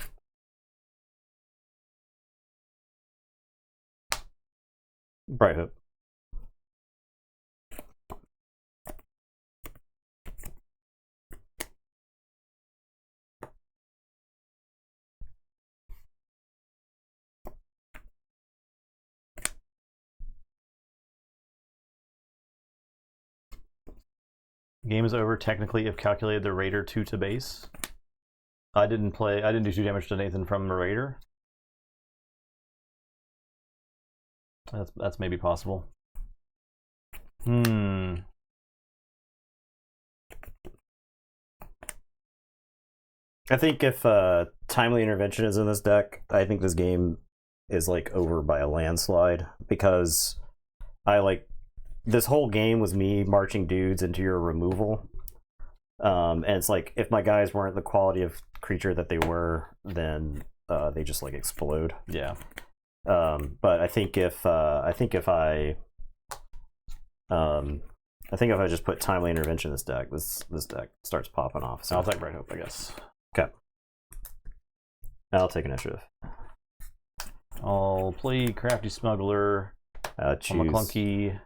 Bright Hope. Game is over technically if calculated the Raider 2 to base. I didn't do 2 damage to Nathan from the Raider. That's maybe possible. I think if timely intervention is in this deck, I think this game is like over by a landslide, because I like this whole game was me marching dudes into your removal. And it's like, if my guys weren't the quality of creature that they were, then they just like explode. Yeah. But I think if I just put timely intervention in this deck, this deck starts popping off. So I'll take Bright Hope, I guess. Okay. I'll take initiative. I'll play Crafty Smuggler. Choose I'm a clunky.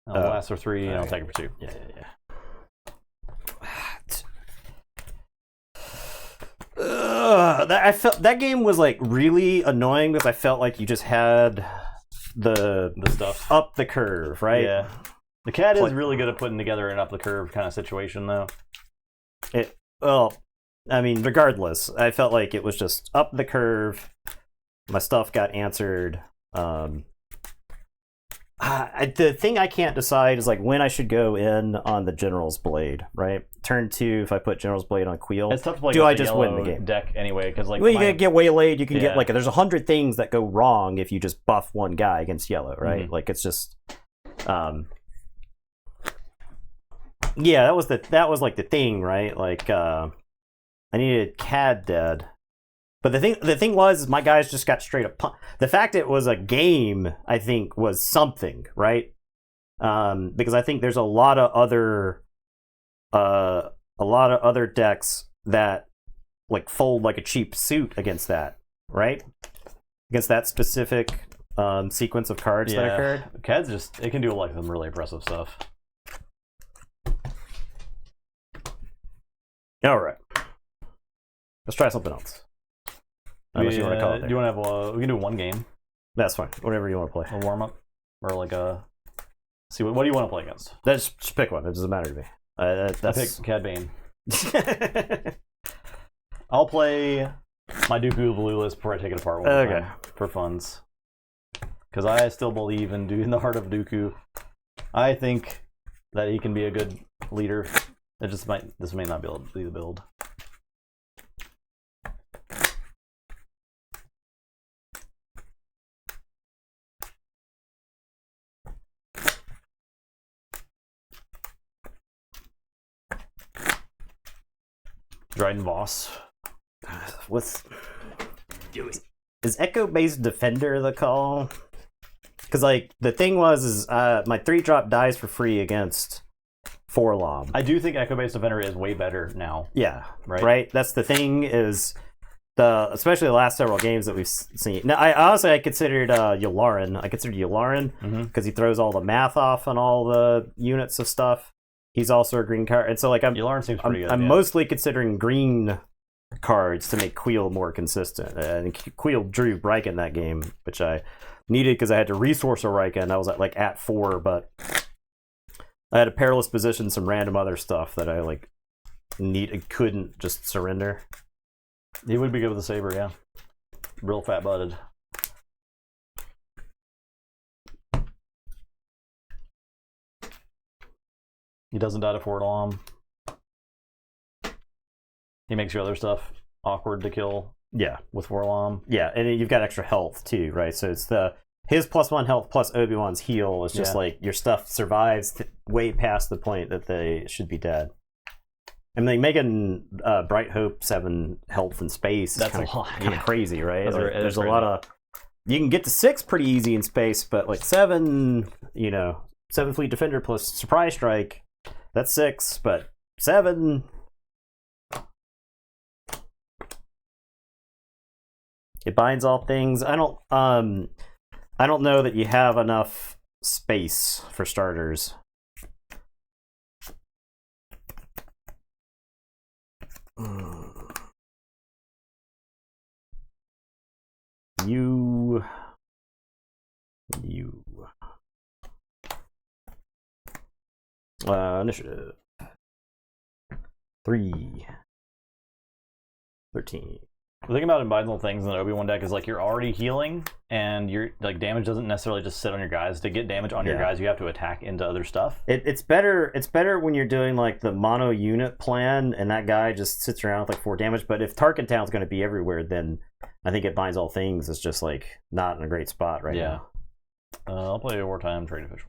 I'll last for 3, and I'll take it for 2. Yeah. I felt that game was like really annoying, because I felt like you just had the stuff up the curve, right? Yeah. The Cad is really good at putting together an up the curve kind of situation, though. Well, I mean, regardless, I felt like it was just up the curve. My stuff got answered. The thing I can't decide is like when I should go in on the General's Blade, right? Turn 2, if I put General's Blade on Queel, It's tough to play. Do I just win the game? Deck anyway, because like well, you can get waylaid. You can get Yeah. like there's 100 things that go wrong if you just buff one guy against yellow, right? Mhm. Like it's just, yeah, that was like the thing, right? Like I needed Cad dead. But the thing was, my guys just got straight up. The fact it was a game, I think, was something, right? Because I think there's a lot of other decks that like fold like a cheap suit against that, right? Against that specific sequence of cards that occurred. Cad's it can do like some really impressive stuff. All right, let's try something else. Unless you want to call it there. Do you want to have we can do one game, That's fine. Whatever you want to play. a warm up, or like a see what do you want to play against? Just pick one. It doesn't matter to me. I pick Cad Bane. I'll play my Dooku Blueless before I take it apart one more time for funs. Because I still believe in the heart of Dooku. I think that he can be a good leader. This may not be able to be the build. Dryden Voss. Is Echo based Defender the call? Because like the thing is my 3-drop dies for free against 4-lob. I do think Echo Based Defender is way better now. Yeah, right. That's the thing, is especially the last several games that we've seen. Now, I considered Yularen. I considered Yularen because he throws all the math off on all the units of stuff. He's also a green card, and so like Yularen seems pretty good. I'm mostly considering green cards to make Queel more consistent. And Queel drew Riken that game, which I needed because I had to resource a Riken. I was at 4, but I had a perilous position, some random other stuff that I couldn't just surrender. He would be good with a saber, yeah. Real fat butted. He doesn't die to 4-lom. He makes your other stuff awkward to kill. Yeah, with 4-lom. Yeah, and you've got extra health too, right? So it's his +1 health plus Obi-Wan's heal is just like your stuff survives way past the point that they should be dead. And like making Bright Hope 7 health in space is kind of crazy, right? There's a lot of you can get to 6 pretty easy in space, but like 7, 7 Fleet Defender plus Surprise Strike, that's 6, but 7. It binds all things. I don't know that you have enough space for starters. You initiative 3 13 The thing about Imbibable Things in the Obi-Wan deck is like you're already healing, and your like damage doesn't necessarily just sit on your guys. To get damage on your guys, you have to attack into other stuff. It's better. It's better when you're doing like the mono unit plan, and that guy just sits around with like 4 damage. But if Tarkin Town's going to be everywhere, then I think it binds all things. It's just like not in a great spot right now. I'll play a Wartime Trade Official.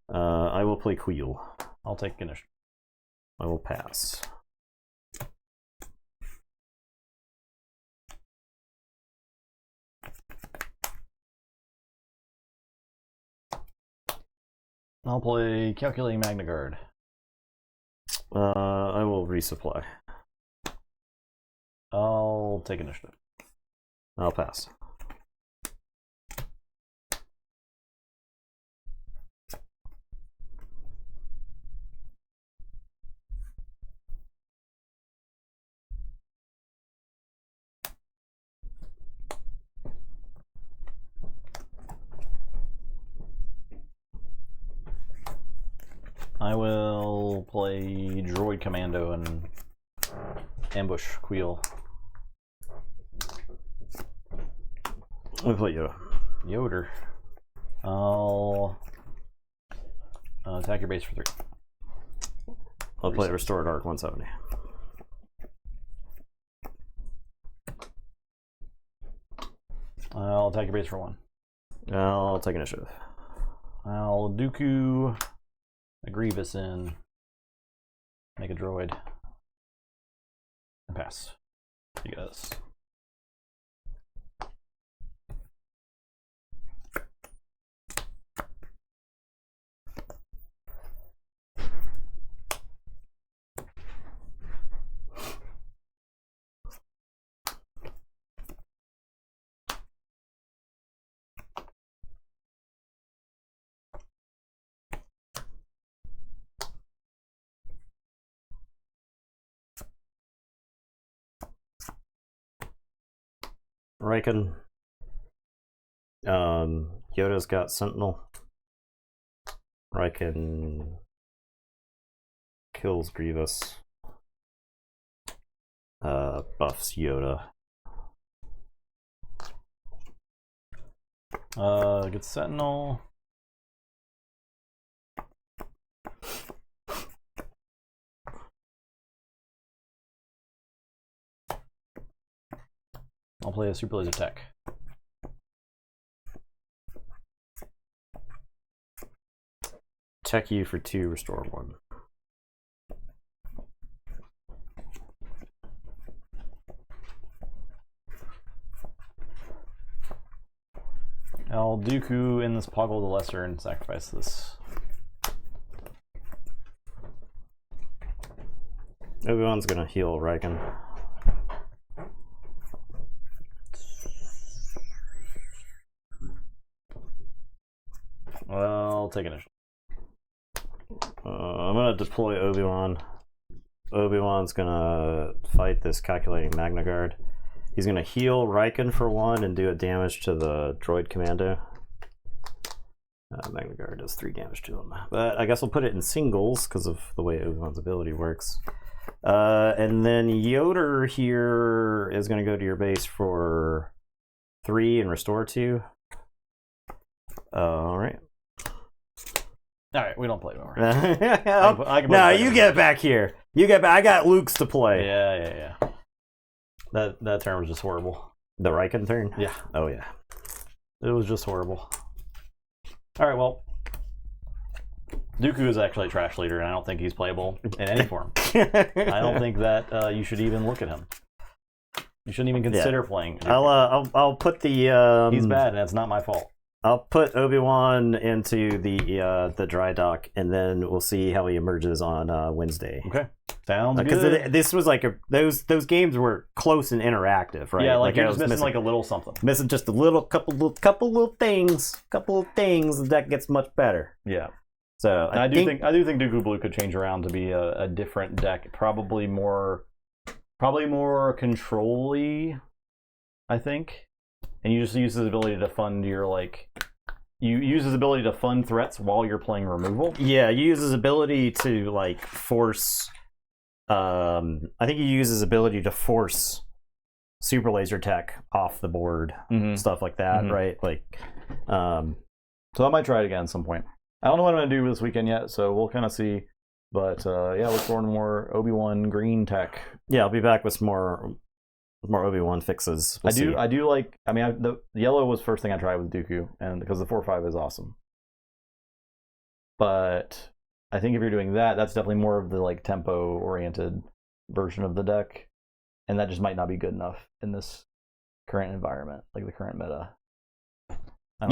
I will play Queel. I'll take initiative. I will pass. I'll play Calculating Magna Guard. I will resupply. I'll take initiative. I'll pass. I will play Droid Commando and ambush Queel. I'll play Yoda. Yoder. I'll attack your base for 3. I'll play Restored Arc 170. I'll attack your base for 1. I'll take initiative. I'll Dooku a Grievous in. Make a droid. And pass. You guys. Riken. Yoda's got Sentinel. Riken kills Grievous. Buffs Yoda. Gets Sentinel. I'll play a Super Laser Tech. Check you for 2, restore 1. I'll Dooku in this Poggle the Lesser and sacrifice this. Obi-Wan's gonna heal Riken. I'll take initiative. I'm gonna deploy Obi-Wan. Obi-Wan's gonna fight this Calculating Magna Guard. He's gonna heal Riken for 1 and do a damage to the Droid Commando. Magna Guard does 3 damage to him. But I guess we'll put it in singles because of the way Obi-Wan's ability works. And then Yoder here is gonna go to your base for 3 and restore 2. Alright. Alright, we don't play more. No, you get back here. You get back. I got Luke's to play. Yeah. That turn was just horrible. The Riken turn? Yeah. Oh, yeah. It was just horrible. Alright, well. Dooku is actually a trash leader, and I don't think he's playable in any form. I don't think that you should even look at him. You shouldn't even consider playing Dooku. I'll put the... he's bad, and it's not my fault. I'll put Obi-Wan into the dry dock, and then we'll see how he emerges on Wednesday. Okay, sounds good. Because this was like those games were close and interactive, right? Yeah, like you're just missing like a little something. Missing just a couple little things. The deck gets much better. Yeah. So I do think Dooku Blue could change around to be a different deck, probably more control-y, I think. And you just use his ability to fund your you use his ability to fund threats while you're playing removal. Yeah, you use his ability to force. I think you use his ability to force super laser tech off the board, stuff like that, right? Like, so I might try it again at some point. I don't know what I'm gonna do this weekend yet, so we'll kind of see. But yeah, look forward to more Obi-Wan Green tech. Yeah, I'll be back with some more Obi-Wan fixes. We'll I do like. I mean, the yellow was first thing I tried with Dooku, and because the 4/5 is awesome. But I think if you're doing that, that's definitely more of the like tempo-oriented version of the deck, and that just might not be good enough in this current environment, like the current meta. I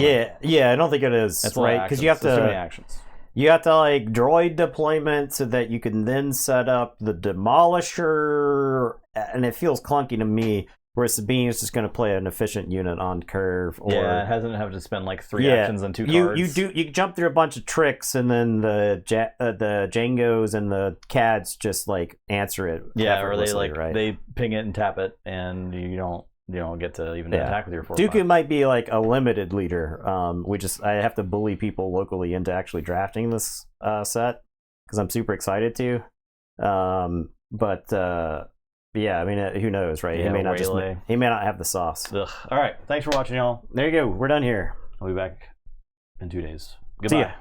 don't think it is. That's right, because you have too many to actions. You have to like droid deployment so that you can then set up the Demolisher, and it feels clunky to me. Whereas Sabine is just going to play an efficient unit on curve. Or, it hasn't have to spend like 3 actions and 2 cards. You jump through a bunch of tricks, and then the Jangos and the Cads just like answer it. Yeah, or they like right? they ping it and tap it, and you don't get to even attack with your 4/5. Dooku might be like a limited leader. I have to bully people locally into actually drafting this set because I'm super excited to. Yeah, I mean, who knows, right? Yeah, he may not have the sauce. Ugh. All right, thanks for watching, y'all. There you go. We're done here. I'll be back in 2 days. See Goodbye. ya.